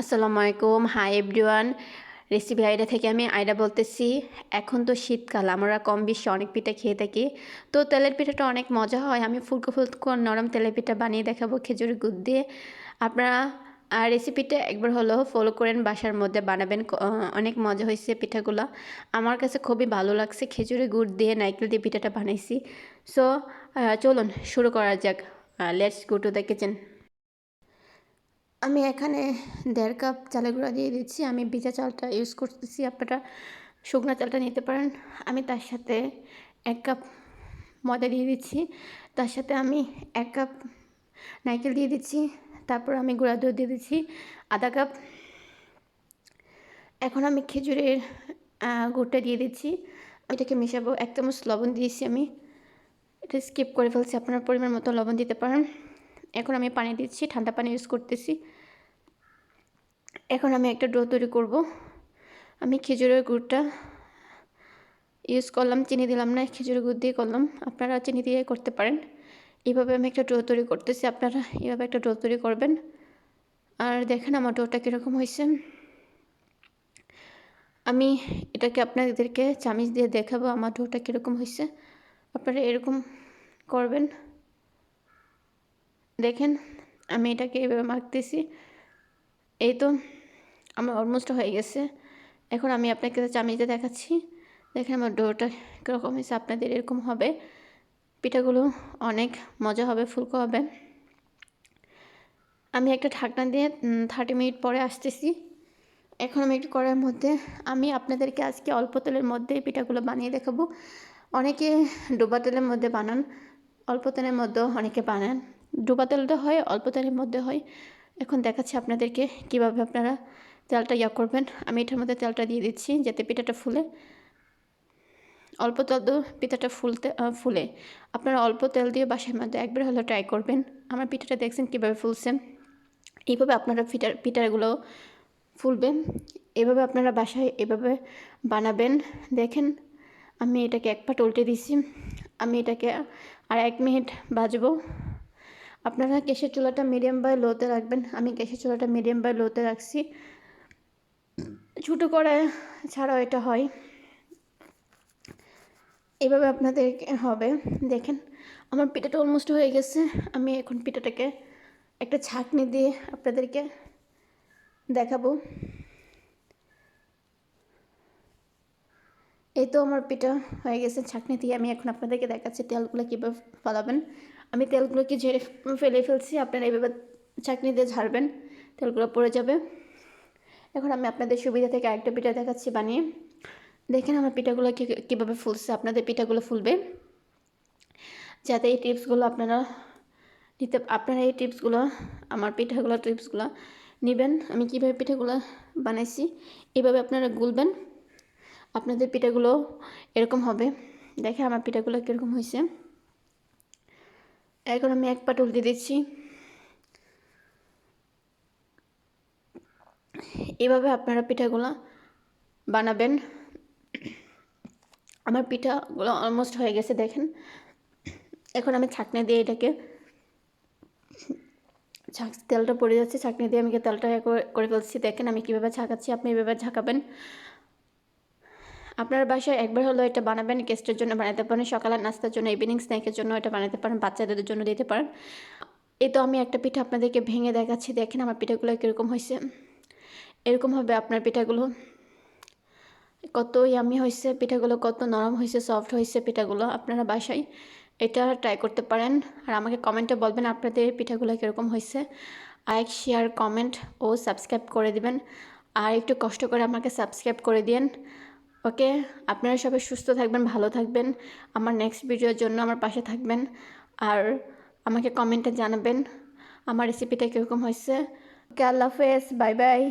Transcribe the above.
আসসালামু আলাইকুম। Hi everyone, recipe আইডা থেকে আমি আইডা বলতেছি। এখন তো শীতকাল, আমরা কম বেশি অনেক পিঠা খেয়ে থাকি। তো তেলের পিঠাটা অনেক মজা হয়। আমি ফুলকো ফুলকো নরম তেলের পিঠা বানিয়ে দেখাবো খেজুরের গুড় দিয়ে। আপনারা রেসিপিটা একবার হলেও ফলো করেন, বাসার মধ্যে বানাবেন। অনেক মজা হয়েছে পিঠাগুলো, আমার কাছে খুবই ভালো লাগছে। খেজুরের গুড় দিয়ে নারকেল দিয়ে পিঠাটা বানাইছি। সো চলুন শুরু করা যাক। Let's go to the kitchen. আমি এখানে 1.5 কাপ চালের গুঁড়া দিয়ে দিচ্ছি। আমি ভিজা চালটা ইউজ করতেছি, আপনারা শুকনো চালটা নিতে পারেন। আমি তার সাথে 1 কাপ ময়দা দিয়ে দিচ্ছি, তার সাথে আমি 1 কাপ নারকেল দিয়ে দিচ্ছি, তারপর আমি গুঁড়া দুধ দিয়ে দিচ্ছি 1/2 কাপ। এখন আমি খেজুরের গুড়টা দিয়ে দিচ্ছি, এটাকে মেশাবো। 1 চামচ লবণ দিয়েছি, আমি এটা স্কিপ করে ফেলছি, আপনার পরিমাণ মতো লবণ দিতে পারেন। এখন আমি পানি দিচ্ছি, ঠান্ডা পানি ইউজ করতেছি। এখন আমি একটা ডো তৈরি করব। আমি খেজুরের গুড়টা ইউজ করলাম, চিনি দিলাম না, খেজুরের গুড় দিয়ে করলাম। আপনারা চিনি দিয়ে করতে পারেন। এইভাবে আমি একটা ডো তৈরি করতেছি, আপনারা এইভাবে একটা ডো তৈরি করবেন। আর দেখেন আমার ডোটা কীরকম হয়েছে। আমি এটাকে আপনাদেরকে চামিচ দিয়ে দেখাবো আমার ডোটা কীরকম হয়েছে। আপনারা এরকম করবেন। দেখেন আমি এটাকে এইভাবে মাখতেছি। এই তো আমার অলমোস্ট হয়ে গেছে। এখন আমি আপনাকে চামিচ দিয়ে দেখাচ্ছি। দেখেন আমার ডোটা কীরকম হয়েছে। আপনাদের এরকম হবে, পিঠাগুলো অনেক মজা হবে, ফুলকো হবে। আমি একটা ঢাকনা দিয়ে 30 মিনিট পরে আসতেছি। এখন আমি একটু কড়াইয়ের মধ্যে আমি আপনাদেরকে আজকে অল্প তেলের মধ্যে পিঠাগুলো বানিয়ে দেখাবো। অনেকে ডোবা তেলের মধ্যে বানান, অল্প তেলের মধ্যেও অনেকে বানান। ডোবা তেলটা হয়, অল্প তেলের মধ্যে হয়। এখন দেখাচ্ছি আপনাদেরকে কিভাবে আপনারা তেলটা করবেন। আমি এটার মধ্যে তেলটা দিয়ে দিচ্ছি যাতে পিঠাটা ফুলে। অল্প তেল দিয়ে পিঠাটা ফুলে আপনারা অল্প তেল দিয়ে বাসার মধ্যে একবার হলেও ট্রাই করবেন। আমার পিঠাটা দেখছেন কীভাবে ফুলছে। এইভাবে আপনারা পিঠাগুলো ফুলবে। এভাবে আপনারা বাসায় এভাবে বানাবেন। দেখেন আমি এটাকে এক পাট উল্টে দিছি। আমি এটাকে আর 1 মিনিট ভাজবো। আপনারা গ্যাসের চুলাটা মিডিয়াম বা লোতে রাখবেন। আমি গ্যাসের চুলাটা মিডিয়াম বা লোতে রাখছি। ছোটো কড়াই ছাড়াও এটা হয়। এভাবে আপনাদের হবে। দেখেন আমার পিঠাটা অলমোস্ট হয়ে গেছে। আমি এখন পিঠাটাকে একটা ছাঁকনি দিয়ে আপনাদেরকে দেখাবো। এই তো আমার পিঠা হয়ে গেছে ছাঁকনি দিয়ে। আমি এখন আপনাদেরকে দেখাচ্ছি তেলগুলো কীভাবে ফালাবেন। আমি তেলগুলোকে ঝেড়ে ফেলে ফেলছি, আপনারা এইভাবে ছাঁকনি দিয়ে ঝাড়বেন, তেলগুলো পড়ে যাবে। এখন আমি আপনাদের সুবিধা থেকে আরেকটা পিঠা দেখাচ্ছি বানিয়ে। দেখেন আমার পিঠাগুলো কীভাবে ফুলছে। আপনাদের পিঠাগুলো ফুলবে যাতে এই টিপসগুলো আপনারা এই টিপসগুলো আমার পিঠাগুলো টিপসগুলো নেবেন। আমি কীভাবে পিঠাগুলো বানাইছি এইভাবে আপনারা গুলবেন, আপনাদের পিঠাগুলো এরকম হবে। দেখে আমার পিঠাগুলো কীরকম হয়েছে। এখন আমি এক পাট উল্টে দিচ্ছি। এভাবে আপনারা পিঠাগুলো বানাবেন। আমার পিঠাগুলো অলমোস্ট হয়ে গেছে দেখেন। এখন আমি ছাঁকনি দিয়ে এটাকে তেলটা পড়ে যাচ্ছে, ছাঁকনি দিয়ে আমি তেলটা করে ফেলছি। দেখেন আমি কীভাবে ছাঁকাচ্ছি, আপনি এভাবে ছাঁকাবেন। আপনার বাসায় একবার হলো এটা বানাবেন। গেস্টের জন্য বানাতে পারেন, সকালের নাস্তার জন্য, ইভিনিং স্ন্যাকের জন্য এটা বানাতে পারেন, বাচ্চাদের জন্য দিতে পারেন। এই তো আমি একটা পিঠা আপনাদেরকে ভেঙে দেখাচ্ছি। দেখেন আমার পিঠাগুলো কীরকম হয়েছে। এরকম হবে আপনার পিঠাগুলো। কত ইয়ামি হয়েছে পিঠাগুলো, কত নরম হয়েছে, সফট হয়েছে পিঠাগুলো। আপনারা বাসায় এটা ট্রাই করতে পারেন। আর আমাকে কমেন্টে বলবেন আপনাদের পিঠাগুলো কীরকম হয়েছে। লাইক, শেয়ার, কমেন্ট ও সাবস্ক্রাইব করে দিবেন। আর একটু কষ্ট করে আমাকে সাবস্ক্রাইব করে দিন। ওকে, আপনারা সবাই সুস্থ থাকবেন, ভালো থাকবেন। আমার নেক্সট ভিডিওর জন্য আমার পাশে থাকবেন। আর আমাকে কমেন্টে জানাবেন আমার রেসিপিটা কীরকম হয়েছে। ওকে, আল্লাহ হাফেজ, বাই বাই।